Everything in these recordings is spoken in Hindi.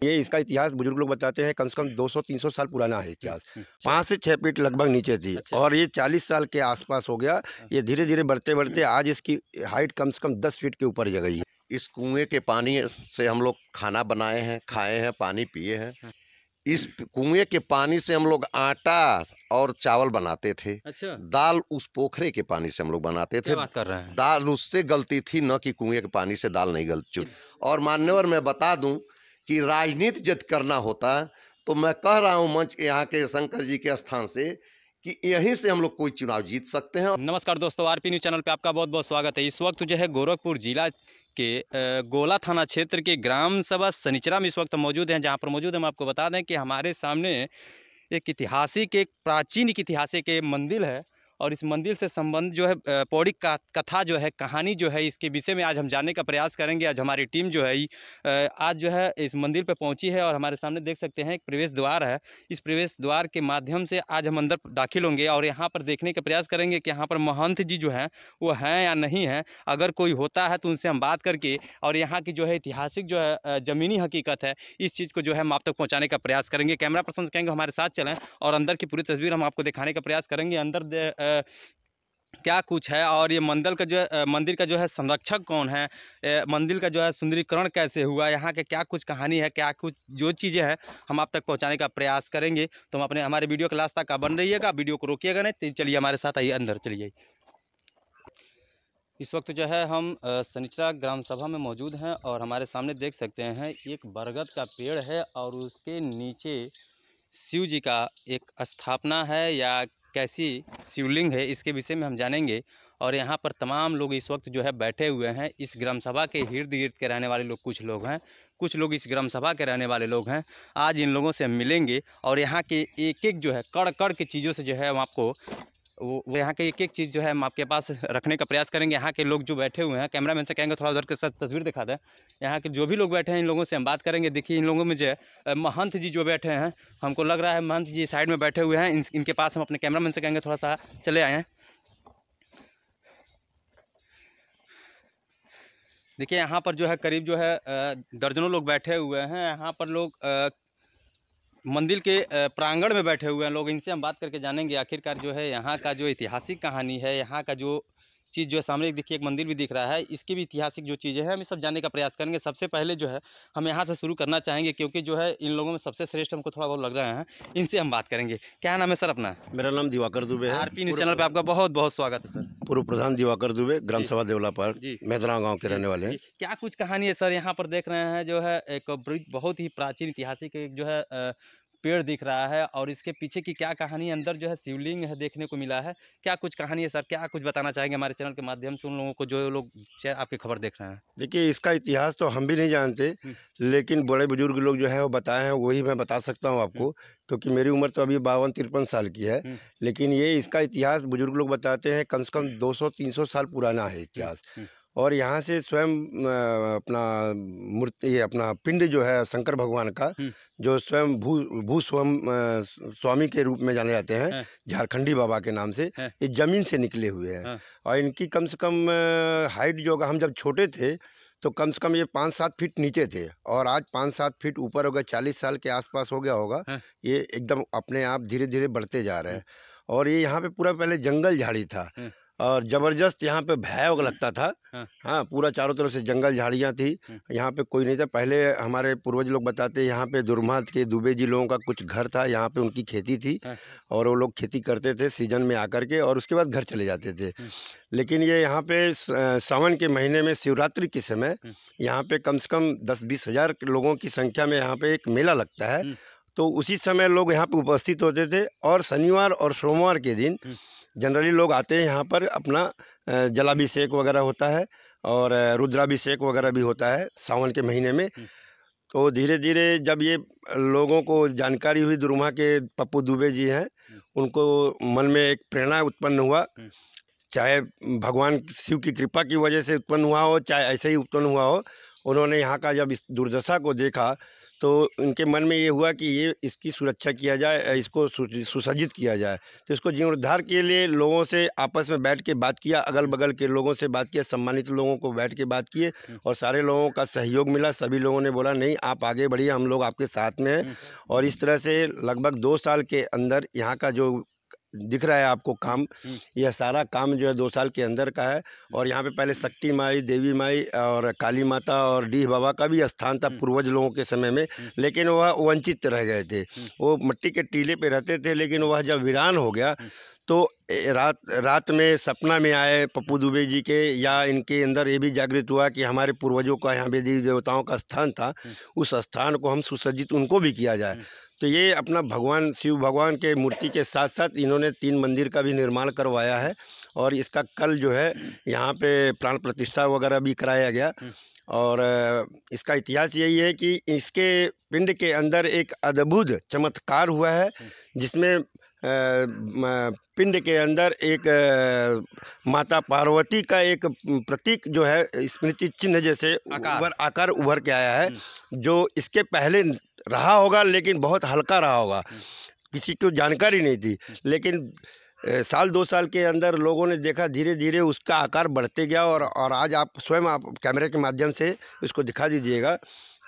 ये इसका इतिहास बुजुर्ग लोग बताते हैं कम से कम 200-300 साल पुराना है इतिहास। अच्छा। 5 से 6 फीट लगभग नीचे थी अच्छा। और ये 40 साल के आसपास हो गया। ये धीरे-धीरे बढ़ते-बढ़ते आज इसकी हाइट कम से कम 10 फीट के ऊपर जा गई है। इस कुएं के पानी से हम लोग खाना बनाए हैं, खाए हैं, पानी पिए हैं। इस कुएं के पानी से हम लोग आटा और चावल बनाते थे। अच्छा। दाल उस पोखरे के पानी से हम लोग बनाते थे। क्या बात कर रहे हैं? दाल उससे गलती थी, न कि कुएं के पानी से दाल नहीं गलती। और मान्यवर मैं बता दूं कि राजनीति जब करना होता तो मैं कह रहा हूं मंच यहाँ के शंकर जी के स्थान से कि यहीं से हम लोग कोई चुनाव जीत सकते हैं। नमस्कार दोस्तों, आरपी न्यूज़ चैनल पे आपका बहुत बहुत स्वागत है। इस वक्त जो है गोरखपुर जिला के गोला थाना क्षेत्र के ग्राम सभा सनिचरा में इस वक्त मौजूद हैं। जहां पर मौजूद हम आपको बता दें कि हमारे सामने एक ऐतिहासिक, एक प्राचीन एक ऐतिहासिक मंदिर है और इस मंदिर से संबंध जो है पौड़ी का कथा जो है, कहानी जो है, इसके विषय में आज हम जानने का प्रयास करेंगे। आज हमारी टीम जो है आज जो है इस मंदिर पर पहुंची है और हमारे सामने देख सकते हैं एक प्रवेश द्वार है। इस प्रवेश द्वार के माध्यम से आज हम अंदर दाखिल होंगे और यहाँ पर देखने का प्रयास करेंगे कि यहाँ पर महंत जी जो हैं वो हैं या नहीं हैं। अगर कोई होता है तो उनसे हम बात करके और यहाँ की जो है ऐतिहासिक जो है ज़मीनी हकीकत है, इस चीज़ को जो है हम आप तक पहुँचाने का प्रयास करेंगे। कैमरा पर्सन कहेंगे हमारे साथ चलें और अंदर की पूरी तस्वीर हम आपको दिखाने का प्रयास करेंगे। अंदर क्या कुछ है और ये मंदिर का जो है मंदिर का जो है संरक्षक कौन है, मंदिर का जो है सुंदरीकरण कैसे हुआ, यहाँ के क्या कुछ कहानी है, क्या कुछ जो चीज़ें हैं हम आप तक पहुँचाने का प्रयास करेंगे। तो हम अपने हमारे वीडियो के लास्ट तक बन रहिएगा, वीडियो को रोकिएगा नहीं। तो चलिए हमारे साथ आइए, अंदर चलिए। इस वक्त जो है हम सनिचरा ग्राम सभा में मौजूद हैं और हमारे सामने देख सकते हैं एक बरगद का पेड़ है और उसके नीचे शिव जी का एक स्थापना है या कैसी शिवलिंग है, इसके विषय में हम जानेंगे। और यहाँ पर तमाम लोग इस वक्त जो है बैठे हुए हैं। इस ग्राम सभा के इर्द गिर्द के रहने वाले लोग कुछ लोग हैं, कुछ लोग इस ग्राम सभा के रहने वाले लोग हैं। आज इन लोगों से हम मिलेंगे और यहाँ के एक एक जो है कड़ कड़ की चीज़ों से जो है हम आपको वो यहाँ के एक एक चीज़ जो है हम आपके पास रखने का प्रयास करेंगे। यहाँ के लोग जो बैठे हुए हैं, कैमरामैन से कहेंगे थोड़ा उधर के साथ तस्वीर दिखा दें। यहाँ के जो भी लोग बैठे हैं इन लोगों से हम बात करेंगे। देखिए इन लोगों में जो है महंत जी जो बैठे हैं, हमको लग रहा है महंत जी साइड में बैठे हुए हैं। इनके पास हम अपने कैमरामैन से कहेंगे थोड़ा सा चले आए हैं। देखिए यहाँ पर जो है करीब जो है दर्जनों लोग बैठे हुए हैं। यहाँ पर लोग मंदिर के प्रांगण में बैठे हुए हैं लोग। इनसे हम बात करके जानेंगे आखिरकार जो है यहाँ का जो ऐतिहासिक कहानी है, यहाँ का जो चीज़ जो है सामने देखिए एक मंदिर भी दिख रहा है, इसकी भी ऐतिहासिक जो चीज़ें हैं हम सब जानने का प्रयास करेंगे। सबसे पहले जो है हम यहाँ से शुरू करना चाहेंगे क्योंकि जो है इन लोगों में सबसे श्रेष्ठ हमको थोड़ा बहुत लग रहे हैं। इनसे हम बात करेंगे। क्या नाम है सर अपना? मेरा नाम दिवाकर दुबे है। आरपी न्यूज़ चैनल पर आपका बहुत बहुत स्वागत है सर। पूर्व प्रधान दिवाकर दुबे, ग्राम सभा देवला पार्क, जी। मेदरा गांव के रहने वाले हैं। क्या कुछ कहानी है सर? यहाँ पर देख रहे हैं जो है एक बहुत ही प्राचीन ऐतिहासिक एक जो है पेड़ दिख रहा है और इसके पीछे की क्या कहानी, अंदर जो है शिवलिंग है देखने को मिला है। क्या कुछ कहानी है सर? क्या कुछ बताना चाहेंगे हमारे चैनल के माध्यम से उन लोगों को जो लोग आपकी खबर देख रहे हैं? देखिए इसका इतिहास तो हम भी नहीं जानते, लेकिन बड़े बुजुर्ग लोग जो है वो बताए हैं, वही मैं बता सकता हूँ आपको। क्योंकि मेरी उम्र तो अभी 52-53 साल की है, लेकिन ये इसका इतिहास बुजुर्ग लोग बताते हैं कम से कम 200-300 साल पुराना है इतिहास। और यहाँ से स्वयं अपना मूर्ति, ये अपना पिंड जो है शंकर भगवान का, जो स्वयं भू स्वामी के रूप में जाने जाते हैं, झारखंडी बाबा के नाम से, ये जमीन से निकले हुए हैं। और इनकी कम से कम हाइट जो हम जब छोटे थे तो कम से कम ये 5-7 फीट नीचे थे और आज 5-7 फीट ऊपर हो गया। 40 साल के आसपास हो गया होगा। ये एकदम अपने आप धीरे धीरे बढ़ते जा रहे हैं। और ये यहाँ पे पूरा पहले जंगल झाड़ी था और ज़बरदस्त यहाँ पे भयावह लगता था। हाँ, पूरा चारों तरफ से जंगल झाड़ियाँ थी, यहाँ पे कोई नहीं था। पहले हमारे पूर्वज लोग बताते यहाँ पे दुर्मा के दुबे जी लोगों का कुछ घर था, यहाँ पे उनकी खेती थी और वो लोग खेती करते थे सीजन में आकर के और उसके बाद घर चले जाते थे। लेकिन ये यहाँ पे सावन के महीने में शिवरात्रि के समय यहाँ पे कम से कम 10-20 हज़ार लोगों की संख्या में यहाँ पे एक मेला लगता है। तो उसी समय लोग यहाँ पे उपस्थित होते थे और शनिवार और सोमवार के दिन जनरली लोग आते हैं यहाँ पर। अपना जलाभिषेक वगैरह होता है और रुद्राभिषेक वगैरह भी होता है सावन के महीने में। तो धीरे धीरे जब ये लोगों को जानकारी हुई, दुर्मा के पप्पू दुबे जी हैं, उनको मन में एक प्रेरणा उत्पन्न हुआ। चाहे भगवान शिव की कृपा की वजह से उत्पन्न हुआ हो, चाहे ऐसे ही उत्पन्न हुआ हो, उन्होंने यहाँ का जब इस दुर्दशा को देखा तो इनके मन में ये हुआ कि ये इसकी सुरक्षा किया जाए, इसको सुसज्जित किया जाए। तो इसको जीर्णोद्धार के लिए लोगों से आपस में बैठ के बात किया, अगल-बगल के लोगों से बात किया, सम्मानित लोगों को बैठ के बात किए और सारे लोगों का सहयोग मिला। सभी लोगों ने बोला नहीं आप आगे बढ़िए, हम लोग आपके साथ में हैं। और इस तरह से लगभग 2 साल के अंदर यहाँ का जो दिख रहा है आपको काम, यह सारा काम जो है 2 साल के अंदर का है। और यहाँ पे पहले शक्ति माई, देवी माई और काली माता और डीह बाबा का भी स्थान था पूर्वज लोगों के समय में, लेकिन वह वंचित रह गए थे। वो मिट्टी के टीले पे रहते थे, लेकिन वह जब वीरान हो गया तो रात में सपना में आए पप्पू दुबे जी के, या इनके अंदर ये भी जागृत हुआ कि हमारे पूर्वजों का यहाँ देवी देवताओं का स्थान था, उस स्थान को हम सुसज्जित उनको भी किया जाए। तो ये अपना भगवान शिव भगवान के मूर्ति के साथ साथ इन्होंने 3 मंदिर का भी निर्माण करवाया है। और इसका कल जो है यहाँ पे प्राण प्रतिष्ठा वगैरह भी कराया गया। और इसका इतिहास यही है कि इसके पिंड के अंदर एक अद्भुत चमत्कार हुआ है, जिसमें पिंड के अंदर एक माता पार्वती का एक प्रतीक जो है स्मृति चिन्ह जैसे आकार उभर के आया है, जो इसके पहले रहा होगा लेकिन बहुत हल्का रहा होगा, किसी को जानकारी नहीं थी। लेकिन साल 2 साल के अंदर लोगों ने देखा धीरे धीरे उसका आकार बढ़ते गया। और आज आप स्वयं आप कैमरे के माध्यम से उसको दिखा दीजिएगा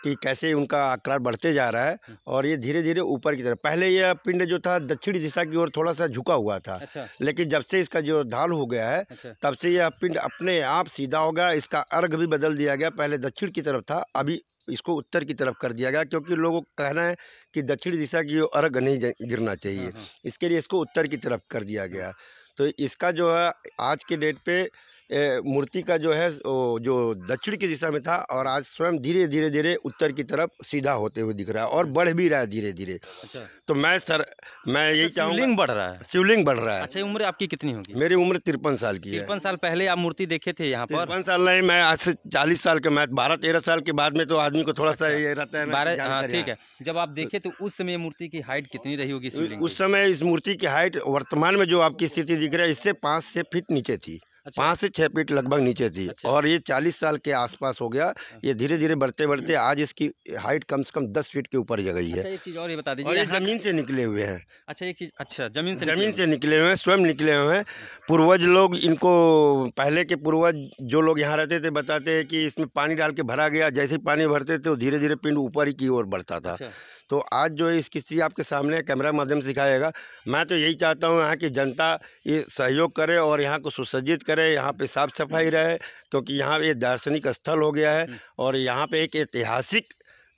कि कैसे उनका आकार बढ़ते जा रहा है। और ये धीरे धीरे ऊपर की तरफ, पहले यह पिंड जो था दक्षिणी दिशा की ओर थोड़ा सा झुका हुआ था। अच्छा। लेकिन जब से इसका जो ढाल हो गया है, अच्छा। तब से यह पिंड अपने आप सीधा हो गया। इसका अर्घ भी बदल दिया गया, पहले दक्षिण की तरफ था, अभी इसको उत्तर की तरफ कर दिया गया, क्योंकि लोगों का कहना है कि दक्षिणी दिशा की ओर अर्घ नहीं गिरना चाहिए, इसके लिए इसको उत्तर की तरफ कर दिया गया। तो इसका जो है आज के डेट पे मूर्ति का जो है जो दक्षिण की दिशा में था, और आज स्वयं धीरे धीरे धीरे उत्तर की तरफ सीधा होते हुए दिख रहा है और बढ़ भी रहा है धीरे धीरे। अच्छा। तो मैं यही चाहूँगा। शिवलिंग बढ़ रहा है। शिवलिंग बढ़ रहा है। अच्छा, उम्र आपकी कितनी होगी? मेरी उम्र 53 साल की है। 53 साल पहले आप मूर्ति देखे थे यहाँ पर? 53 साल नहीं, मैं आज से 40 साल का, मैं 12-13 साल के बाद में तो आदमी को थोड़ा सा ये रहता है ना। 12, हाँ ठीक है। जब आप देखे तो उस समय मूर्ति की हाइट कितनी रही होगी शिवलिंग? उस समय इस मूर्ति की हाइट वर्तमान में जो आपकी स्थिति दिख रही है, इससे 5-6 फीट नीचे थी। अच्छा। 5 से 6 फीट लगभग नीचे थी। अच्छा। और ये 40 साल के आसपास हो गया। ये धीरे धीरे बढ़ते बढ़ते आज इसकी हाइट कम से कम 10 फीट के ऊपर जा गई है। अच्छा, एक चीज़ और ये बता दीजिए, और ये यहाँ जमीन से निकले हुए हैं। अच्छा, एक चीज़, अच्छा जमीन से निकले हुए हैं, स्वयं निकले हुए हैं। पूर्वज लोग इनको, पहले के पूर्वज जो लोग यहाँ रहते थे बताते हैं कि इसमें पानी डाल के भरा गया, जैसे ही पानी भरते थे तो धीरे धीरे पिंड ऊपर ही की ओर बढ़ता था। अच्छा। तो आज जो है इसकी स्थिति आपके सामने कैमरा माध्यम से दिखाएगा। मैं तो यही चाहता हूँ यहाँ की जनता ये सहयोग करे और यहाँ को सुसज्जित करे, यहाँ पे साफ सफाई रहे, क्योंकि यहाँ ये दार्शनिक स्थल हो गया है। और यहाँ पे एक ऐतिहासिक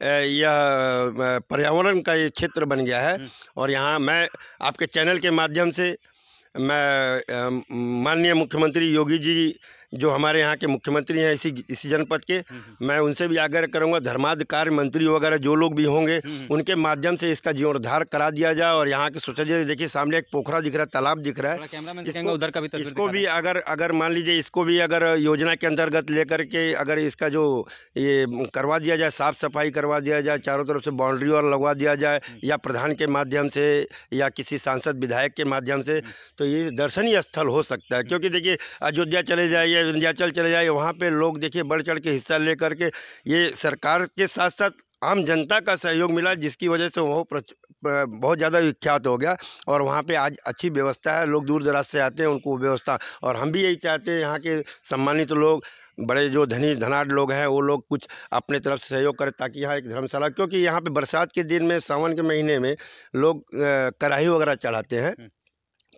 यह पर्यावरण का ये क्षेत्र बन गया है। और यहाँ मैं आपके चैनल के माध्यम से मैं माननीय मुख्यमंत्री योगी जी जो हमारे यहाँ के मुख्यमंत्री हैं इसी जनपद के, मैं उनसे भी आग्रह करूँगा, धर्मार्थ कार्य मंत्री वगैरह जो लोग भी होंगे उनके माध्यम से इसका जीर्णोद्धार करा दिया जाए। और यहाँ के सुसज्जित, देखिए सामने एक पोखरा दिख रहा है, तालाब दिख रहा है, उधर का भी इसको भी अगर मान लीजिए इसको भी अगर योजना के अंतर्गत लेकर के अगर इसका जो ये करवा दिया जाए, साफ सफाई करवा दिया जाए, चारों तरफ से बाउंड्री और लगवा दिया जाए, या प्रधान के माध्यम से या किसी सांसद विधायक के माध्यम से, तो ये दर्शनीय स्थल हो सकता है। क्योंकि देखिए अयोध्या चले जाइए, विंध्याचल चले जाइए, वहाँ पे लोग देखिए बढ़ चढ़ के हिस्सा ले करके, ये सरकार के साथ साथ आम जनता का सहयोग मिला, जिसकी वजह से वो बहुत ज़्यादा विख्यात हो गया। और वहाँ पे आज अच्छी व्यवस्था है, लोग दूर दराज से आते हैं, उनको व्यवस्था, और हम भी यही चाहते हैं यहाँ के सम्मानित लोग, बड़े जो धनी धनाढ़ लोग हैं, वो लोग कुछ अपने तरफ से सहयोग करें, ताकि यहाँ एक धर्मशाला, क्योंकि यहाँ पे बरसात के दिन में, सावन के महीने में लोग कढ़ाई वगैरह चढ़ाते हैं।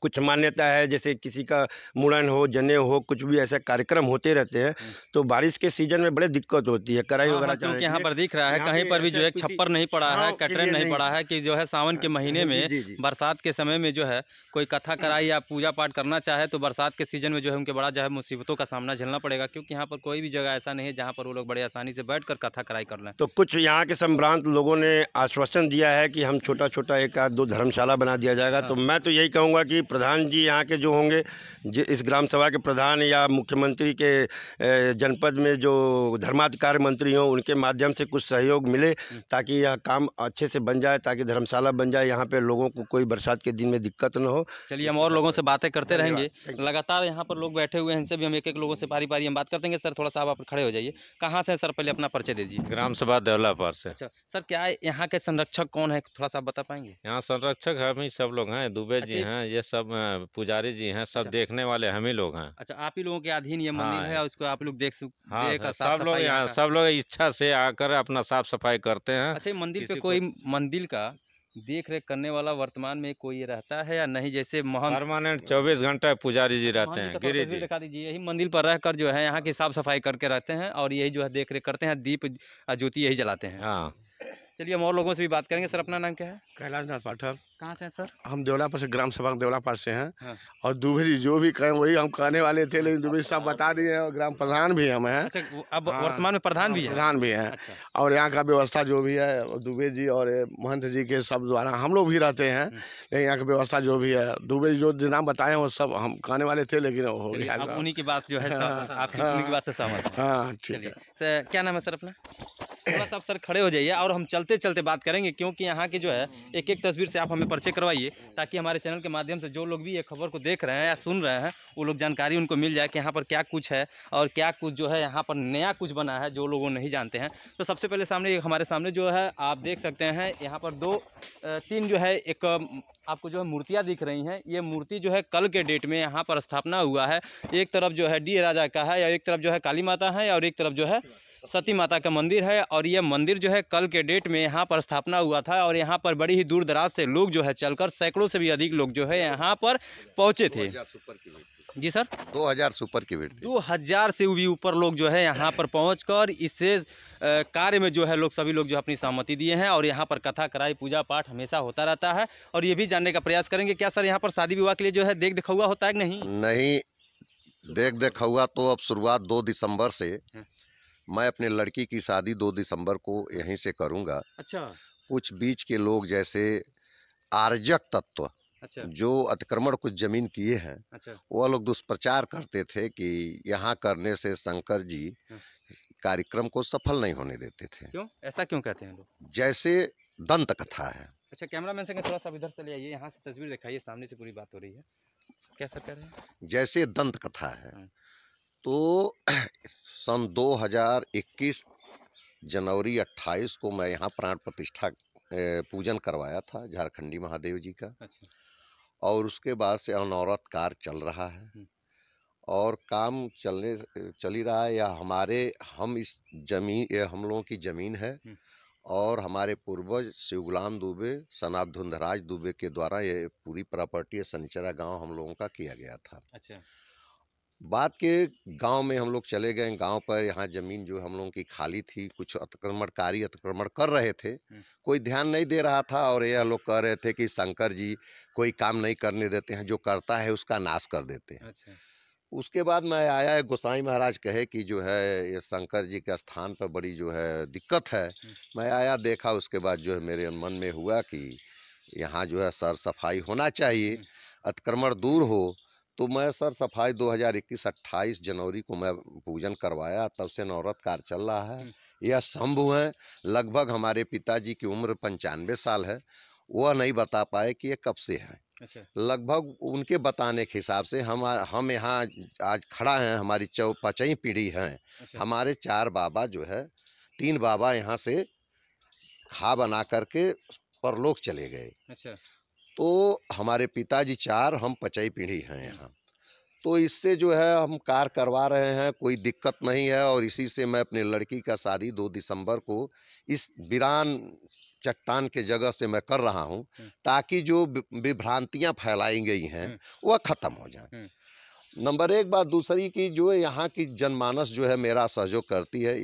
कुछ मान्यता है, जैसे किसी का मुड़न हो, जनेऊ हो, कुछ भी ऐसे कार्यक्रम होते रहते हैं, तो बारिश के सीजन में बड़े दिक्कत होती है कढ़ाई वगैरह। क्योंकि यहाँ पर दिख रहा है कहीं पर भी जो है छप्पर नहीं पड़ा है, कटरन नहीं पड़ा है, कि जो है सावन के महीने में, बरसात के समय में जो है कोई कथा कराई या पूजा पाठ करना चाहे तो बरसात के सीजन में जो है उनके बड़ा जो है मुसीबतों का सामना झेलना पड़ेगा, क्योंकि यहाँ पर कोई भी जगह ऐसा नहीं है जहाँ पर वो लोग बड़े आसानी से बैठ कर कथा कराई कर लें। तो कुछ यहाँ के संभ्रांत लोगों ने आश्वासन दिया है कि हम छोटा छोटा 1 आध 2 धर्मशाला बना दिया जाएगा। तो मैं तो यही कहूँगा कि प्रधान जी यहाँ के जो होंगे, इस ग्राम सभा के प्रधान या मुख्यमंत्री के जनपद में जो धर्माधिकारी मंत्री हों, उनके माध्यम से कुछ सहयोग मिले ताकि यह काम अच्छे से बन जाए, ताकि धर्मशाला बन जाए, यहाँ पे लोगों को कोई बरसात के दिन में दिक्कत न हो। चलिए हम और लोगों से बातें करते रहेंगे। लगातार यहाँ पर लोग बैठे हुए हैं, इनसे भी हम एक एक लोगों से पारी पारी हम बात करते हैं। सर थोड़ा सा आप खड़े हो जाइए। कहाँ से हैं सर, पहले अपना परिचय दीजिए। ग्राम सभा देवलापार से। अच्छा सर, क्या यहाँ के संरक्षक कौन है, थोड़ा सा आप बता पाएंगे? यहाँ संरक्षक हम ही सब लोग हैं, दुबे जी अच्छा। हैं, ये सब पुजारी जी हैं, सब अच्छा। देखने वाले हम ही लोग हैं। अच्छा, आप ही लोगों के अधीन ये मंदिर हाँ। है और उसको आप लोग हाँ देख सर, साफ सब लोग सफाई यहाँ का। सब लोग इच्छा से आकर अपना साफ सफाई करते हैं। अच्छा, मंदिर पे किसी कोई मंदिर का देख रेख करने वाला वर्तमान में कोई रहता है या नहीं? जैसे महंत परमानेंट 24 घंटे पुजारी जी रहते हैं, गिरी जी। दिखा दीजिए। यही मंदिर पर रहकर जो है यहाँ की साफ सफाई करके रहते हैं और यही जो है देख रेख करते हैं, दीप ज्योति यही जलाते हैं। हाँ। चलिए हम और लोगों से भी बात करेंगे। सर अपना नाम क्या है? कैलाश नाथ पाठक। कहाँ से हैं सर? हम देवलापार से, ग्राम सभा देवलापार से हैं। हाँ। और दुबे जी जो भी कहें वही हम कहने वाले थे, लेकिन दुबे जी सब बता दिए हैं और ग्राम प्रधान भी हम हैं। अच्छा, अब हाँ। वर्तमान में प्रधान भी है? प्रधान भी हैं। अच्छा। और यहाँ का व्यवस्था जो भी है दुबे जी और महंत जी के सब द्वारा हम लोग भी रहते हैं, लेकिन यहाँ की व्यवस्था जो भी है दुबे जी जो नाम बताए हैं वो सब हम कहने वाले थे, लेकिन हो गया। अब उन्हीं की बात जो है आपकी उन्हीं की बात से सहमत हैं। हाँ ठीक है। सर क्या नाम है सर अपना? थोड़ा सा आप सर खड़े हो जाइए और हम चलते चलते बात करेंगे, क्योंकि यहाँ की जो है एक एक तस्वीर से आप हमें परिचय करवाइए, ताकि हमारे चैनल के माध्यम से जो लोग भी ये खबर को देख रहे हैं या सुन रहे हैं वो लोग जानकारी उनको मिल जाए कि यहाँ पर क्या कुछ है और क्या कुछ जो है यहाँ पर नया कुछ बना है जो लोगों नहीं जानते हैं। तो सबसे पहले हमारे सामने जो है आप देख सकते हैं, यहाँ पर तीन जो है एक आपको जो है मूर्तियाँ दिख रही हैं। ये मूर्ति जो है कल के डेट में यहाँ पर स्थापना हुआ है। एक तरफ जो है डी राजा का है, या एक तरफ जो है काली माता है, और एक तरफ जो है सती माता का मंदिर है। और ये मंदिर जो है कल के डेट में यहाँ पर स्थापना हुआ था और यहाँ पर बड़ी ही दूर दराज से लोग जो है चलकर सैकड़ों से भी अधिक लोग जो है यहाँ पर पहुँचे थे। जी सर, 2000 सुपर की भीड़ थी। 2000 से भी ऊपर लोग जो है यहाँ पर पहुँचकर इससे कार्य में जो है सभी लोग जो अपनी सहमति दिए हैं। और यहाँ पर कथा कराई पूजा पाठ हमेशा होता रहता है। और ये भी जानने का प्रयास करेंगे, क्या सर यहाँ पर शादी विवाह के लिए जो है देख दिखावा होता है कि नहीं? नहीं, देख दिखावा तो अब शुरुआत 2 दिसंबर से, मैं अपने लड़की की शादी 2 दिसंबर को यहीं से करूंगा। अच्छा। कुछ बीच के लोग जैसे आर्जक तत्व, अच्छा। जो अतिक्रमण कुछ जमीन किए हैं, अच्छा। वो लोग दुष्प्रचार करते थे कि यहाँ करने से शंकर जी कार्यक्रम को सफल नहीं होने देते थे। क्यों, ऐसा क्यों कहते हैं लोग? जैसे दंत कथा है। अच्छा, कैमरामैन से थोड़ा सा इधर से ले आइए, यहाँ से तस्वीर दिखाइए, सामने से पूरी बात हो रही है। क्या सर कह रहे हैं? जैसे दंत कथा है, तो सन 2021 जनवरी 28 को मैं यहाँ प्राण प्रतिष्ठा पूजन करवाया था झारखंडी महादेव जी का। अच्छा। और उसके बाद से अनवरत कार्य चल रहा है और काम चल ही रहा है। या हम इस जमीन, ये हम लोगों की जमीन है और हमारे पूर्वज शिव गुलाम दुबे, सनाब धुंधराज दुबे के द्वारा ये पूरी प्रॉपर्टी सनिचरा गांव हम लोगों का किया गया था। अच्छा। बाद के गांव में हम लोग चले गए। गांव पर यहाँ जमीन जो हम लोगों की खाली थी, कुछ अतिक्रमणकारी अतिक्रमण कर रहे थे, कोई ध्यान नहीं दे रहा था और यह लोग कह रहे थे कि शंकर जी कोई काम नहीं करने देते हैं, जो करता है उसका नाश कर देते हैं। अच्छा। उसके बाद मैं आया, गोसाई महाराज कहे कि जो है ये शंकर जी के स्थान पर बड़ी जो है दिक्कत है। मैं आया, देखा, उसके बाद जो है मेरे मन में हुआ कि यहाँ जो है सर सफाई होना चाहिए, अतिक्रमण दूर हो। तो मैं सर सफाई 2021-28 जनवरी को मैं पूजन करवाया। तब से नवरत कार्य चल रहा है। यह शंभु है, लगभग हमारे पिताजी की उम्र 95 साल है। वह नहीं बता पाए कि ये कब से है। अच्छा। लगभग उनके बताने के हिसाब से हम यहाँ आज खड़ा हैं, हमारी 5वीं पीढ़ी है। अच्छा। हमारे 4 बाबा जो है, 3 बाबा यहाँ से खा बना करके परलोक चले गए। अच्छा। तो हमारे पिताजी 4, हम 5वीं पीढ़ी हैं यहाँ। तो इससे जो है हम कार्य करवा रहे हैं, कोई दिक्कत नहीं है। और इसी से मैं अपने लड़की का शादी 2 दिसंबर को इस वीरान चट्टान के जगह से मैं कर रहा हूँ, ताकि जो विभ्रांतियाँ फैलाई गई हैं वह खत्म हो जाए। नंबर 1 बात। दूसरी की जो यहाँ की जनमानस जो है मेरा सहयोग करती है।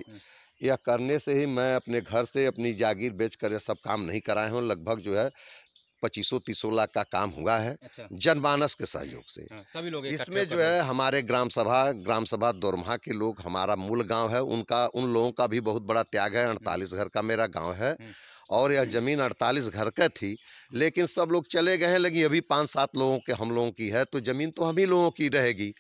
यह करने से ही मैं अपने घर से अपनी जागीर बेच कर ये सब काम नहीं कराए हूँ। लगभग जो है 2500-30 लाख का काम हुआ है। अच्छा। जनमानस के सहयोग से। सभी लोग इसमें जो है हमारे ग्राम सभा दोरम्हा के लोग, हमारा मूल गांव है, उन लोगों का भी बहुत बड़ा त्याग है। 48 घर का मेरा गांव है और यह ज़मीन 48 घर का थी, लेकिन सब लोग चले गए हैं, लेकिन अभी 5-7 लोगों के हम लोगों की है, तो ज़मीन तो हम ही लोगों की रहेगी।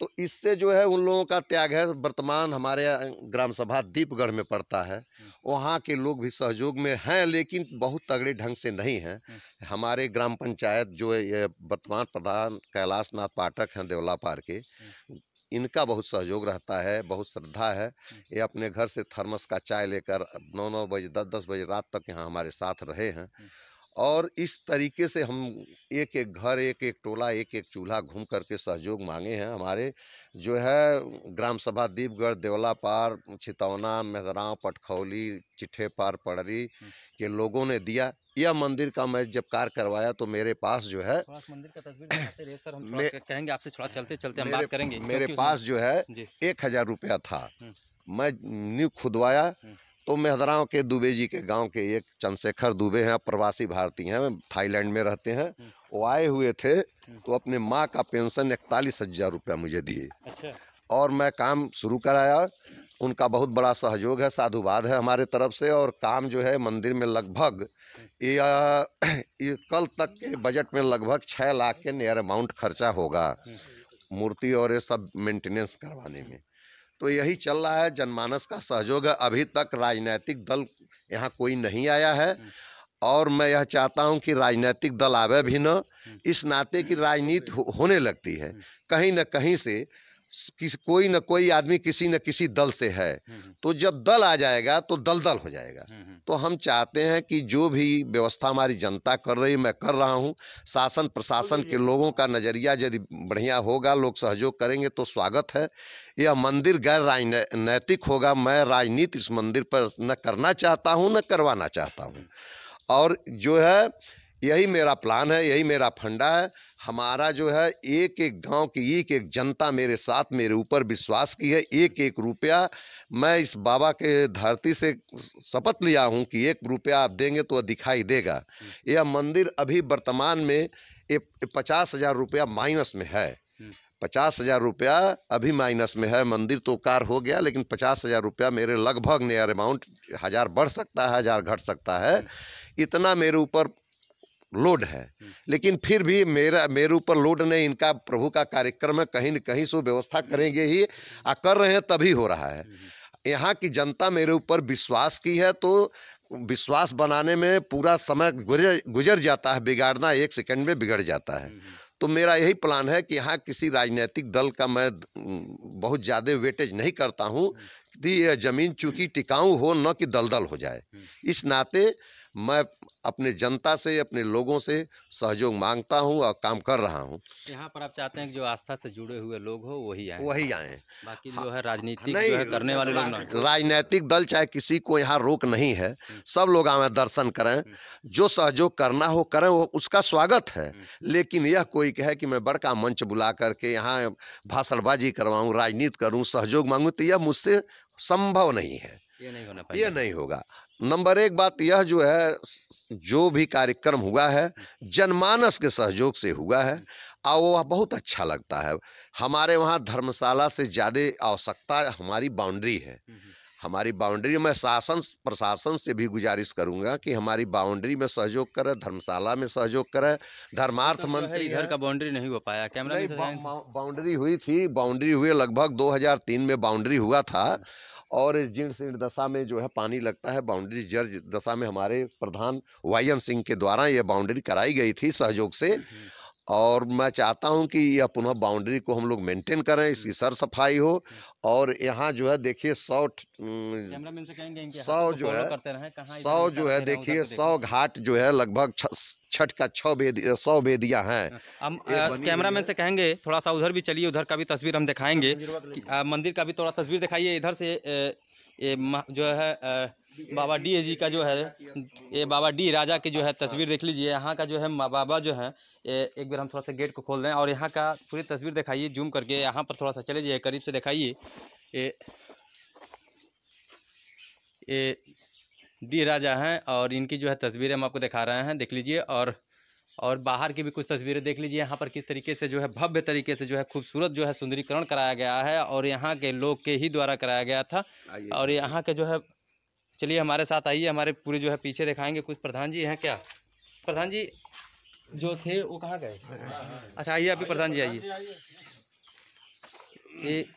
तो इससे जो है उन लोगों का त्याग है। वर्तमान हमारे ग्राम सभा दीपगढ़ में पड़ता है, वहाँ के लोग भी सहयोग में हैं, लेकिन बहुत तगड़े ढंग से नहीं हैं। हमारे ग्राम पंचायत जो है, ये वर्तमान प्रधान कैलाश नाथ पाठक हैं देवला पार के, इनका बहुत सहयोग रहता है, बहुत श्रद्धा है। ये अपने घर से थर्मस का चाय लेकर 9-9 बजे 10-10 बजे रात तक यहाँ हमारे साथ रहे हैं। और इस तरीके से हम एक-एक घर, एक-एक टोला, एक-एक चूल्हा घूम करके सहयोग मांगे हैं। हमारे जो है ग्राम सभा दीपगढ़, देवला पार, छितौना, मेहरांव, पटखौली, चिट्ठे पार, पड़री के लोगों ने दिया। यह मंदिर का मैं जब कार्य करवाया तो मेरे पास जो है मंदिर का तस्वीर दिखाते रहिए सर, हम थोड़ा कहेंगे आपसे, थोड़ा चलते-चलते हम बात करेंगे। मेरे पास जो है 1000 रुपया था। मैं नींव खुदवाया तो मेहदराव के दुबे जी के गांव के एक चंद्रशेखर दुबे हैं, प्रवासी भारतीय हैं, थाईलैंड में रहते हैं। वो आए हुए थे तो अपने माँ का पेंशन 41,000 रुपया मुझे दिए। अच्छा। और मैं काम शुरू कराया। उनका बहुत बड़ा सहयोग है, साधुवाद है हमारे तरफ से। और काम जो है मंदिर में लगभग ये कल तक के बजट में लगभग 6 लाख के नियर अमाउंट खर्चा होगा मूर्ति और ये सब मेंटेनेंस करवाने में। तो यही चल रहा है, जनमानस का सहयोग है। अभी तक राजनीतिक दल यहाँ कोई नहीं आया है, और मैं यह चाहता हूँ कि राजनीतिक दल आवे भी न, इस नाते की राजनीति होने लगती है कहीं न कहीं से। कोई न कोई आदमी किसी न किसी दल से है, तो जब दल आ जाएगा तो दलदल हो जाएगा। तो हम चाहते हैं कि जो भी व्यवस्था हमारी जनता कर रही है, मैं कर रहा हूँ। शासन प्रशासन के लोगों का नज़रिया यदि बढ़िया होगा, लोग सहयोग करेंगे तो स्वागत है। यह मंदिर गैर राजनैतिक होगा। मैं राजनीति इस मंदिर पर न करना चाहता हूँ, न करवाना चाहता हूँ। और जो है यही मेरा प्लान है, यही मेरा फंडा है। हमारा जो है एक एक गांव की एक एक जनता मेरे साथ, मेरे ऊपर विश्वास की है। एक एक रुपया मैं इस बाबा के धरती से शपथ लिया हूं कि 1 रुपया आप देंगे तो दिखाई देगा। यह मंदिर अभी वर्तमान में 50,000 रुपया माइनस में है। 50,000 रुपया अभी माइनस में है। मंदिर तो कार हो गया, लेकिन 50,000 रुपया मेरे लगभग नियर अमाउंट, 1000 बढ़ सकता है, 1000 घट सकता है, इतना मेरे ऊपर लोड है। लेकिन फिर भी मेरे ऊपर लोड नहीं, इनका प्रभु का कार्यक्रम है, कहीं न कहीं से व्यवस्था करेंगे ही, कर रहे हैं तभी हो रहा है। यहाँ की जनता मेरे ऊपर विश्वास की है, तो विश्वास बनाने में पूरा समय गुजर जाता है, बिगाड़ना 1 सेकंड में बिगड़ जाता है। तो मेरा यही प्लान है कि यहाँ किसी राजनीतिक दल का मैं बहुत ज़्यादा वेटेज नहीं करता हूँ कि यह ज़मीन चूँकि टिकाऊ हो, न कि दलदल हो जाए। इस नाते मैं अपने जनता से, अपने लोगों से सहयोग मांगता हूं और काम कर रहा हूं। यहाँ पर आप चाहते हैं कि जो आस्था से जुड़े हुए लोग हो वही आए, बाकी जो है राजनीतिक जो है करने वाले लोग ना। राजनीतिक दल चाहे किसी को यहाँ रोक नहीं है, सब लोग आए दर्शन करें, जो सहयोग करना हो करें, वो उसका स्वागत है। लेकिन यह कोई कहे कि मैं बड़का मंच बुला करके यहाँ भाषणबाजी करवाऊँ, राजनीति करूँ, सहयोग मांगूँ, तो यह मुझसे संभव नहीं है। ये नहीं होगा। नंबर 1 बात यह जो है, जो भी कार्यक्रम हुआ है जनमानस के सहयोग से हुआ है, और वह बहुत अच्छा लगता है। हमारे वहाँ धर्मशाला से ज़्यादा आवश्यकता हमारी बाउंड्री है। हमारी बाउंड्री में शासन प्रशासन से भी गुजारिश करूंगा कि हमारी बाउंड्री में सहयोग करें, धर्मशाला में सहयोग करें। धर्मार्थ मंत्री इधर का बाउंड्री नहीं हो पाया, कैमरा बाउंड्री हुई थी, बाउंड्री हुई लगभग 2003 में बाउंड्री हुआ था। और जीर्ण शीर्ण दशा में जो है पानी लगता है, बाउंड्री जर्ज दशा में हमारे प्रधान YM सिंह के द्वारा ये बाउंड्री कराई गई थी सहयोग से। और मैं चाहता हूं कि यह पुनः बाउंड्री को हम लोग मेंटेन करें, इसकी सर सफाई हो। और यहाँ जो है देखिए 100 जो है देखिए 100 घाट जो है लगभग छठ का 100 बेदियाँ हैं। कैमरामैन से कहेंगे थोड़ा सा उधर भी चलिए, उधर का भी तस्वीर हम दिखाएंगे। मंदिर का भी थोड़ा तस्वीर दिखाइए। इधर से जो है बाबा डी जी का जो है, ये बाबा डी राजा की जो है तस्वीर देख लीजिए। यहाँ का जो है बाबा जो है, एक बार हम थोड़ा सा गेट को खोल दें और यहाँ का पूरी तस्वीर दिखाइए जूम करके। यहाँ पर थोड़ा सा चले जाइए, करीब से दिखाइए। ये डी राजा हैं और इनकी जो है तस्वीरें हम आपको दिखा रहे हैं, देख लीजिए। और बाहर की भी कुछ तस्वीरें देख लीजिए। यहाँ पर किस तरीके से जो है भव्य तरीके से जो है खूबसूरत जो है सुंदरीकरण कराया गया है, और यहाँ के लोग के ही द्वारा कराया गया था। और यहाँ के जो है चलिए हमारे साथ आइए, हमारे पूरे जो है पीछे दिखाएंगे। कुछ प्रधान जी हैं क्या? प्रधान जी जो थे वो कहाँ गए? अच्छा आइए, अभी प्रधान जी आइए।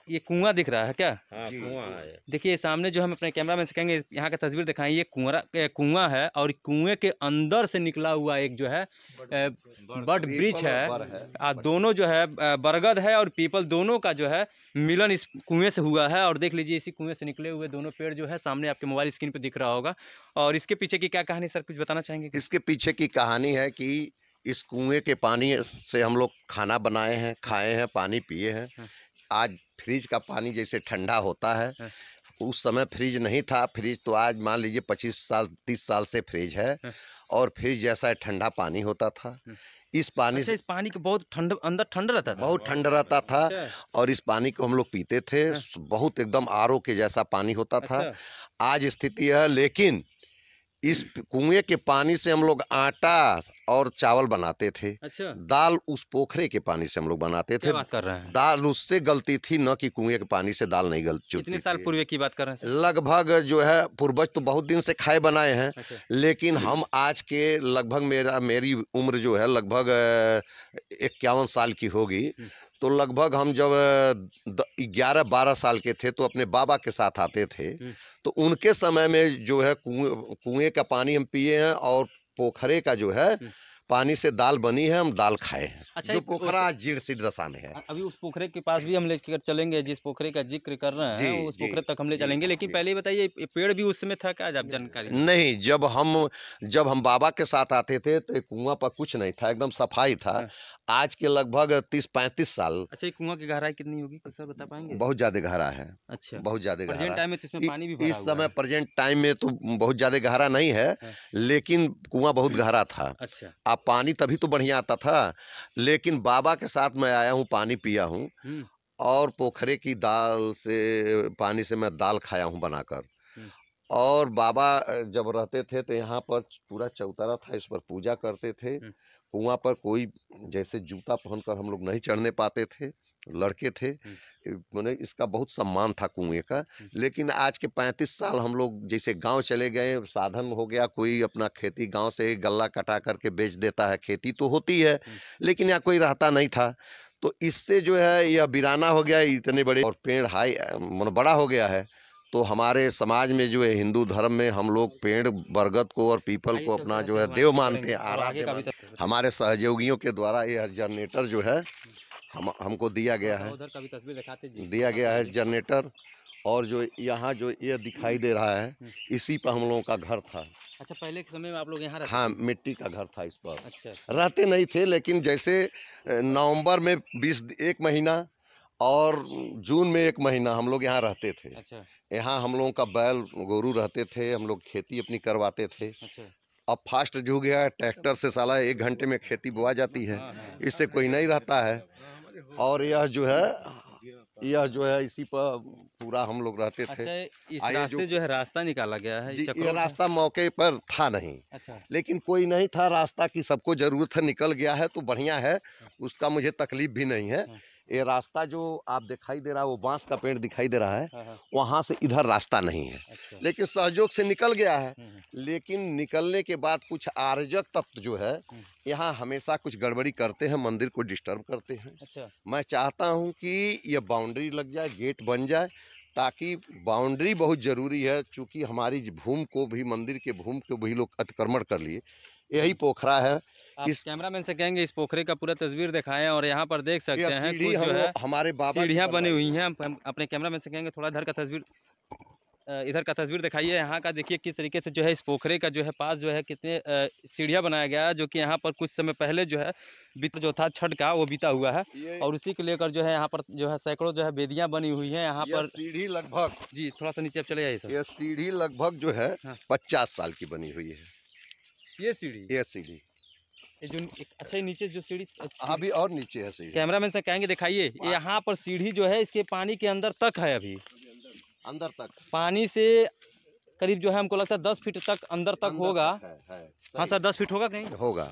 ये कुआं दिख रहा है क्या? हाँ, कुआं है। देखिए सामने जो हम अपने कैमरा मैन से कहेंगे यहाँ का तस्वीर दिखाएं। ये कुआं है और कुएं के अंदर से निकला हुआ एक जो है बड़ वृक्ष है। दोनों जो है बरगद है और पीपल, दोनों का जो है मिलन इस कुएं से हुआ है। और देख लीजिए इसी कुएं से निकले हुए दोनों पेड़ जो है सामने आपके मोबाइल स्क्रीन पर दिख रहा होगा। और इसके पीछे की क्या कहानी सर, कुछ बताना चाहेंगे? इसके पीछे की कहानी है कि इस कुएं के पानी से हम लोग खाना बनाए हैं, खाए हैं, पानी पिए हैं। आज फ्रिज का पानी जैसे ठंडा होता है, उस समय फ्रिज नहीं था। फ्रिज तो आज मान लीजिए 25 साल 30 साल से फ्रिज है, और फ्रिज जैसा ठंडा पानी होता था। इस पानी अच्छा, इस पानी के बहुत ठंड, अंदर ठंड रहता था, बहुत ठंड रहता था। और इस पानी को हम लोग पीते थे, बहुत एकदम आरओ के जैसा पानी होता था। आज स्थिति है, लेकिन इस कुएं के पानी से हम लोग आटा और चावल बनाते थे। अच्छा। दाल उस पोखरे के पानी से हम लोग बनाते थे। क्या बात कर रहे हैं? दाल उससे गलती थी, न कि कुएं के पानी से दाल नहीं गलती। कितने साल पूर्व की बात कर रहे हैं? लगभग जो है पूर्वज तो बहुत दिन से खाए बनाए हैं। अच्छा। लेकिन हम आज के लगभग मेरी उम्र जो है लगभग 51 साल की होगी। तो लगभग हम जब 11-12 साल के थे तो अपने बाबा के साथ आते थे। तो उनके समय में जो है कुएं का पानी हम पिए हैं, और पोखरे का जो है पानी से दाल बनी है, हम दाल खाए हैं। अच्छा, जो पोखरा जीर्ण सिद्ध दशा में है। अभी उस पोखरे के पास भी हम लेकर चलेंगे, जिस पोखरे का जिक्र कर रहे हैं उस पोखरे तक हम ले चलेंगे। लेकिन पहले ही बताइए, ये पेड़ भी उस समय था क्या? आप जानकारी नहीं, जब हम बाबा के साथ आते थे तो कुआं पर कुछ नहीं था, एकदम सफाई था। आज के लगभग 30-35 साल। अच्छा, ये कुआं की गहराई कितनी होगी कुछ सर बता पाएंगे? बहुत ज्यादा गहरा है। अच्छा, बहुत ज्यादा गहरा प्रेजेंट टाइम में तो इसमें पानी भी भरा इस हुआ समय है। प्रेजेंट टाइम में तो बहुत ज्यादा गहरा नहीं है, लेकिन कुआं बहुत गहरा था। अच्छा। अब पानी तभी तो बढ़िया आता था। लेकिन बाबा के साथ मैं आया हूँ, पानी पिया हूँ, और पोखरे की दाल से पानी से मैं दाल खाया हूँ बनाकर। और बाबा जब रहते थे तो यहाँ पर पूरा चौतरा था, इस पर पूजा करते थे। कुआं पर कोई जैसे जूता पहनकर हम लोग नहीं चढ़ने पाते थे, लड़के थे। मैंने इसका बहुत सम्मान था कुएं का। लेकिन आज के 35 साल हम लोग जैसे गांव चले गए, साधन हो गया, कोई अपना खेती गांव से गल्ला कटा करके बेच देता है। खेती तो होती है, लेकिन यहाँ कोई रहता नहीं था। तो इससे जो है यह वीराना हो गया, इतने बड़े, और पेड़ हाई बड़ा हो गया है। तो हमारे समाज में जो है हिंदू धर्म में हम लोग पेड़ बरगद को और पीपल को अपना जो है देव मानते हैं, आराध्य मानते हैं। हमारे सहयोगियों के द्वारा यह जनरेटर जो है हमको दिया गया है, उधर का भी तस्वीर दिखाते जी। दिया गया है जनरेटर। और जो यहाँ जो ये दिखाई दे रहा है, इसी पर हम लोगों का घर था। अच्छा, पहले के समय में आप लोग यहाँ रहते? हाँ, मिट्टी का घर था इस पर। अच्छा। रहते नहीं थे, लेकिन जैसे नवंबर में 1 महीना और जून में 1 महीना हम लोग यहाँ रहते थे। अच्छा। यहाँ हम लोगों का बैल गोरू रहते थे, हम लोग खेती अपनी करवाते थे। अच्छा। अब फास्ट जो गया है, ट्रैक्टर से साला 1 घंटे में खेती बोआ जाती है, इससे कोई नहीं रहता है। और यह जो है इसी पर पूरा हम लोग रहते थे। अच्छा, इस रास्ते जो है रास्ता निकाला गया है? ये रास्ता मौके पर था नहीं। अच्छा। लेकिन कोई नहीं था रास्ता की, सबको जरूरत है, निकल गया है तो बढ़िया है, उसका मुझे तकलीफ भी नहीं है। ये रास्ता जो आप दिखाई दे रहा है, वो बांस का पेड़ दिखाई दे रहा है, वहां से इधर रास्ता नहीं है। अच्छा। लेकिन सहयोग से निकल गया है। लेकिन निकलने के बाद कुछ अराजक तत्व जो है यहाँ हमेशा कुछ गड़बड़ी करते हैं, मंदिर को डिस्टर्ब करते हैं। अच्छा। मैं चाहता हूँ कि ये बाउंड्री लग जाए, गेट बन जाए, ताकि बाउंड्री बहुत जरूरी है। चूंकि हमारी भूमि को भी, मंदिर के भूमि को भी लोग अतिक्रमण कर लिए। यही पोखरा है। इस कैमरामैन से कहेंगे इस पोखरे का पूरा तस्वीर दिखाएं। और यहाँ पर देख सकते हैं कुछ जो है हमारे बाबा सीढ़ियाँ बनी हुई हैं। अपने कैमरामैन से कहेंगे थोड़ा इधर का तस्वीर दिखाइए। यहाँ का देखिए किस तरीके से जो है इस पोखरे का जो है पास जो है कितने सीढ़ियाँ बनाया गया है, जो कि यहाँ पर कुछ समय पहले जो है जो था छठ का वो बीता हुआ है। और उसी को लेकर जो है यहाँ पर जो है सैकड़ों जो है वेदियाँ बनी हुई हैं। यहाँ पर सीढ़ी लगभग, जी थोड़ा सा नीचे अब चले जाइए सर। ये सीढ़ी लगभग जो है 50 साल की बनी हुई है। ये सीढ़ी जो अच्छा, नीचे जो सीढ़ी अभी और नीचे है सीढ़ी। कैमरामैन से कहेंगे दिखाइए, यहाँ पर सीढ़ी जो है इसके पानी के अंदर तक है, अभी अंदर तक पानी से करीब जो है हमको लगता है 10 फीट तक अंदर तक होगा। हाँ सर, 10 फीट होगा कि नहीं? होगा।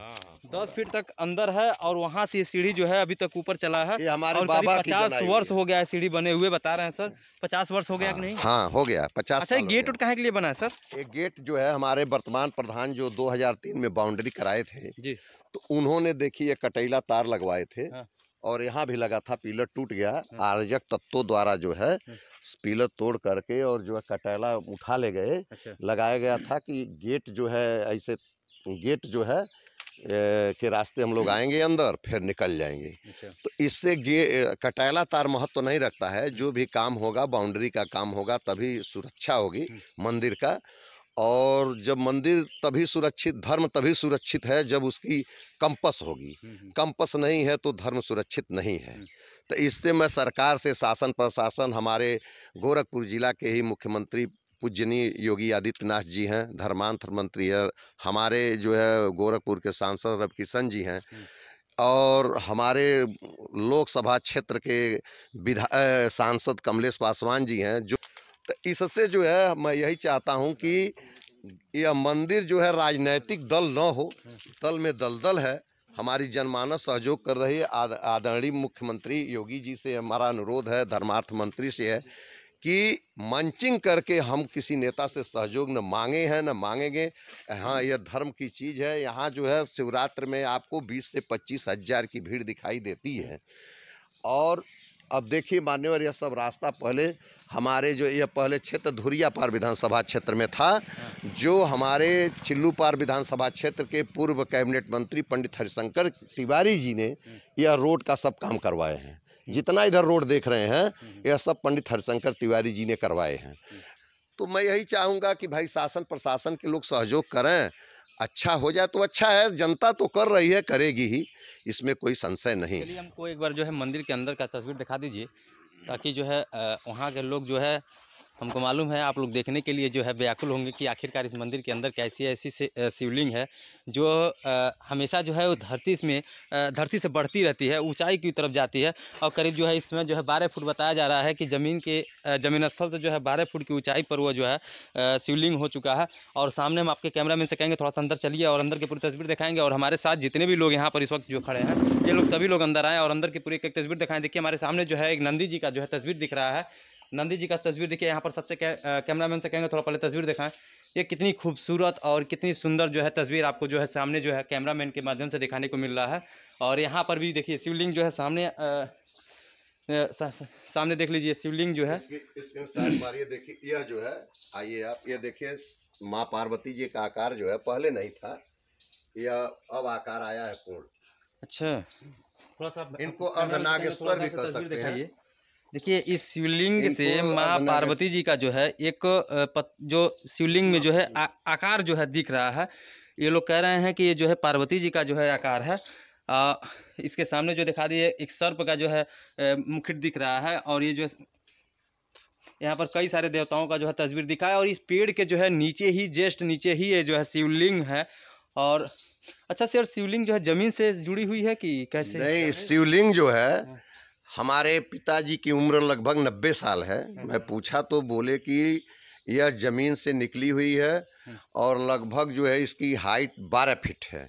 10 फीट तक अंदर है और वहाँ से सीढ़ी जो है अभी तक ऊपर चला है। ये हमारे और बाबा करीब की 50 बनाई वर्ष हुई हो गया है सीढ़ी बने हुए, बता रहे हैं सर। 50 वर्ष हो गया कि नहीं? हाँ, हो गया 50 अच्छा, ये साल हो गेट गया। उट कहाँ के लिए बना है सर? एक गेट जो है हमारे वर्तमान प्रधान जो 2003 में बाउंड्री कराए थे, जी। तो उन्होंने देखिए ये कटैला तार लगवाए थे। हाँ। और यहाँ भी लगा था, पिलर टूट गया। हाँ। आरजक तत्वों द्वारा जो है पिलर तोड़ करके और जो है कटैला उठा ले गए। अच्छा। लगाया गया था कि गेट जो है ऐसे, गेट जो है के रास्ते हम लोग आएंगे अंदर, फिर निकल जाएंगे। अच्छा। तो इससे कटैला तार महत्व नहीं रखता है। जो भी काम होगा, बाउंड्री का काम होगा, तभी सुरक्षा होगी मंदिर का। और जब मंदिर तभी सुरक्षित, धर्म तभी सुरक्षित है जब उसकी कंपस होगी। कंपस नहीं है तो धर्म सुरक्षित नहीं है। तो इससे मैं सरकार से, शासन प्रशासन, हमारे गोरखपुर जिला के ही मुख्यमंत्री पूजनीय योगी आदित्यनाथ जी हैं, धर्मांतर मंत्री है, हमारे जो है गोरखपुर के सांसद रविकिशन जी हैं, और हमारे लोकसभा क्षेत्र के सांसद कमलेश पासवान जी हैं। जो तो इससे जो है मैं यही चाहता हूं कि यह मंदिर जो है राजनीतिक दल न हो, दल में दलदल है। हमारी जनमानस सहयोग कर रही है। आदरणीय मुख्यमंत्री योगी जी से हमारा अनुरोध है, धर्मार्थ मंत्री से है कि मंचिंग करके हम किसी नेता से सहयोग न मांगे हैं, न मांगेंगे। हाँ, यह धर्म की चीज़ है। यहाँ जो है शिवरात्रि में आपको 20 से 25 हज़ार की भीड़ दिखाई देती है। और अब देखिए मान्यवर, यह सब रास्ता पहले हमारे जो यह पहले क्षेत्र धुरिया पार विधानसभा क्षेत्र में था, जो हमारे चिल्लू पार विधानसभा क्षेत्र के पूर्व कैबिनेट मंत्री पंडित हरिशंकर तिवारी जी ने यह रोड का सब काम करवाए हैं। जितना इधर रोड देख रहे हैं, यह सब पंडित हरिशंकर तिवारी जी ने करवाए हैं। तो मैं यही चाहूँगा कि भाई शासन प्रशासन के लोग सहयोग करें, अच्छा हो जाए तो अच्छा है। जनता तो कर रही है, करेगी ही, इसमें कोई संशय नहीं। चलिए हमको एक बार जो है मंदिर के अंदर का तस्वीर दिखा दीजिए, ताकि जो है वहाँ के लोग जो है, हमको मालूम है आप लोग देखने के लिए जो है व्याकुल होंगे कि आखिरकार इस मंदिर के अंदर कैसी ऐसी शिवलिंग है जो हमेशा जो है वो धरती से बढ़ती रहती है, ऊंचाई की तरफ जाती है। और करीब जो है इसमें जो है 12 फुट बताया जा रहा है कि ज़मीन स्थल से जो है 12 फुट की ऊंचाई पर वो जो है शिवलिंग हो चुका है। और सामने हम आपके कैमरामैन से कहेंगे थोड़ा सा अंदर चलिए और अंदर की पूरी तस्वीर दिखाएंगे। और हमारे साथ जितने भी लोग यहाँ पर इस वक्त जो खड़े हैं, ये लोग सभी लोग अंदर आएँ और अंदर की पूरी एक तस्वीर दिखाएँ। देखिए हमारे सामने जो है एक नंदी जी का जो है तस्वीर दिख रहा है। नंदी जी का तस्वीर देखिए यहाँ पर। सबसे कैमरामैन से कहेंगे थोड़ा पहले तस्वीर दिखाएं। ये कितनी खूबसूरत और कितनी सुंदर जो है तस्वीर आपको जो है सामने जो है कैमरामैन के माध्यम से दिखाने को मिल रहा है। और यहाँ पर भी देखिए शिवलिंग जो है सामने देख लीजिए शिवलिंग जो है। इसके साइड मारिए, देखिए यह जो है, आइए आप ये देखिए, माँ पार्वती जी का आकार जो है पहले नहीं था, यह अब आकार आया है पूर्ण। अच्छा, थोड़ा सा इनको अर्धनागेश्वर भी कर सकते हैं। देखिए इस शिवलिंग से माँ पार्वती जी का जो है एक जो शिवलिंग में जो है आकार जो है दिख रहा है। ये लोग कह रहे हैं कि ये जो है पार्वती जी का जो है आकार है। इसके सामने जो दिखा दिए एक सर्प का जो है मुकुट दिख रहा है। और ये जो यहाँ पर कई सारे देवताओं का जो है तस्वीर दिखा है। और इस पेड़ के जो है नीचे ही, जस्ट नीचे ही ये जो है शिवलिंग है। और अच्छा सर, शिवलिंग जो है जमीन से जुड़ी हुई है कि कैसे? नहीं, शिवलिंग जो है हमारे पिताजी की उम्र लगभग 90 साल है। मैं पूछा तो बोले कि यह जमीन से निकली हुई है और लगभग जो है इसकी हाइट 12 फीट है।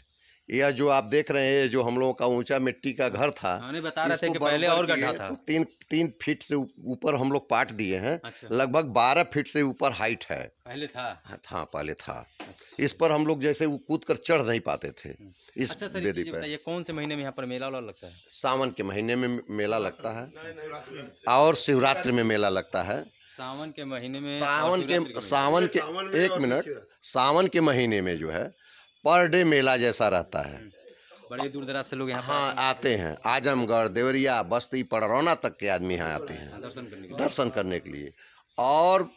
यह जो आप देख रहे हैं, जो हम लोगों का ऊंचा मिट्टी का घर था, बता रहे थे कि पहले और गड्ढा था। तो 3 फीट से ऊपर हम लोग पाट दिए हैं। अच्छा। लगभग 12 फीट से ऊपर हाइट है। पहले था? हाँ, पहले था। इस पर हम लोग जैसे कूद कर चढ़ नहीं पाते थे इस अच्छा सर, वेदी पर। ये कौन से महीने में यहाँ पर मेला लगता है? सावन के महीने में मेला लगता है और शिवरात्रि में मेला लगता है। सावन के महीने में, सावन के महीने में जो है पर डे मेला जैसा रहता है। बड़े दूर दराज से लोग यहाँ हाँ आते हैं। आजमगढ़, देवरिया, बस्ती, पड़रौना तक के आदमी यहाँ आते हैं दर्शन करने के लिए। और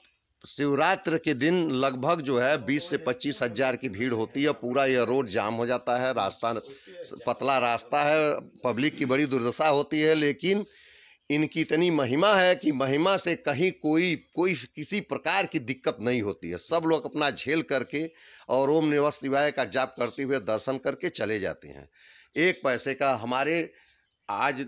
शिवरात्रि के दिन लगभग जो है 20 से 25 हज़ार की भीड़ होती है। पूरा यह रोड जाम हो जाता है। रास्ता पतला रास्ता है, पब्लिक की बड़ी दुर्दशा होती है। लेकिन इनकी इतनी महिमा है कि महिमा से कहीं कोई किसी प्रकार की दिक्कत नहीं होती है। सब लोग अपना झेल करके और ओम नमः शिवाय का जाप करते हुए दर्शन करके चले जाते हैं। एक पैसे का हमारे आज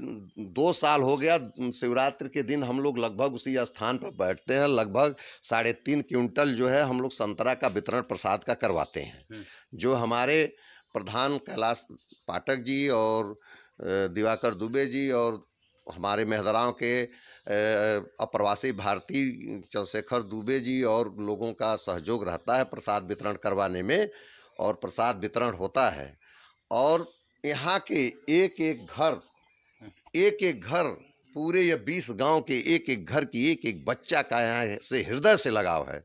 2 साल हो गया, शिवरात्रि के दिन हम लोग लगभग उसी स्थान पर बैठते हैं। लगभग 3.5 क्विंटल जो है हम लोग संतरा का वितरण प्रसाद का करवाते हैं। जो हमारे प्रधान कैलाश पाठक जी और दिवाकर दुबे जी और हमारे मेहदराओं के अप्रवासी भारतीय चंद्रशेखर दुबे जी और लोगों का सहयोग रहता है प्रसाद वितरण करवाने में, और प्रसाद वितरण होता है। और यहाँ के एक एक घर पूरे ये 20 गांव के एक एक घर की एक एक बच्चा का यहाँ से हृदय से लगाव है।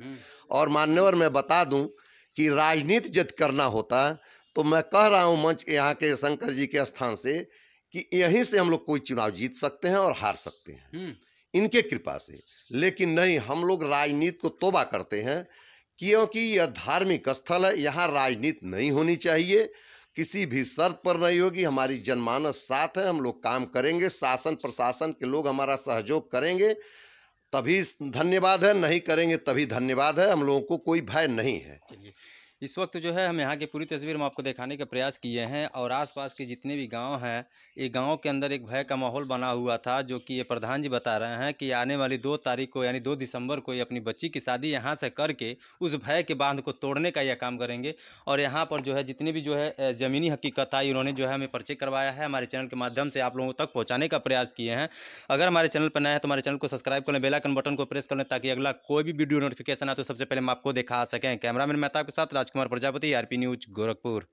और मान्यवर मैं बता दूं कि राजनीति यदि करना होता तो मैं कह रहा हूं मंच यहाँ के शंकर जी के स्थान से कि यहीं से हम लोग कोई चुनाव जीत सकते हैं और हार सकते हैं इनके कृपा से। लेकिन नहीं, हम लोग राजनीति को तोबा करते हैं क्योंकि यह धार्मिक स्थल है। यहाँ राजनीति नहीं होनी चाहिए, किसी भी शर्त पर नहीं होगी। हमारी जनमानस साथ है, हम लोग काम करेंगे, शासन प्रशासन के लोग हमारा सहयोग करेंगे तभी धन्यवाद है, नहीं करेंगे तभी धन्यवाद है। हम लोगों को कोई भय नहीं है। इस वक्त जो है हम यहाँ की पूरी तस्वीर में आपको दिखाने का प्रयास किए हैं और आसपास के जितने भी गांव हैं, ये गांव के अंदर एक भय का माहौल बना हुआ था, जो कि ये प्रधान जी बता रहे हैं कि आने वाली 2 तारीख को यानी 2 दिसंबर को ये अपनी बच्ची की शादी यहाँ से करके उस भय के बांध को तोड़ने का यह काम करेंगे। और यहाँ पर जो है जितने भी जो है ज़मीनी हकीकत आई उन्होंने जो है हमें परिचय करवाया है, हमारे चैनल के माध्यम से आप लोगों तक पहुँचाने का प्रयास किए हैं। अगर हमारे चैनल पर नया है तो हमारे चैनल को सब्सक्राइब कर लें, बेल आइकन बटन को प्रेस कर लें ताकि अगला कोई भी वीडियो नोटिफिकेशन आए तो सबसे पहले हम आपको दिखा सकें। कैमरामैन मेहताब के साथ राजकुमार प्रजापति, आरपी न्यूज गोरखपुर।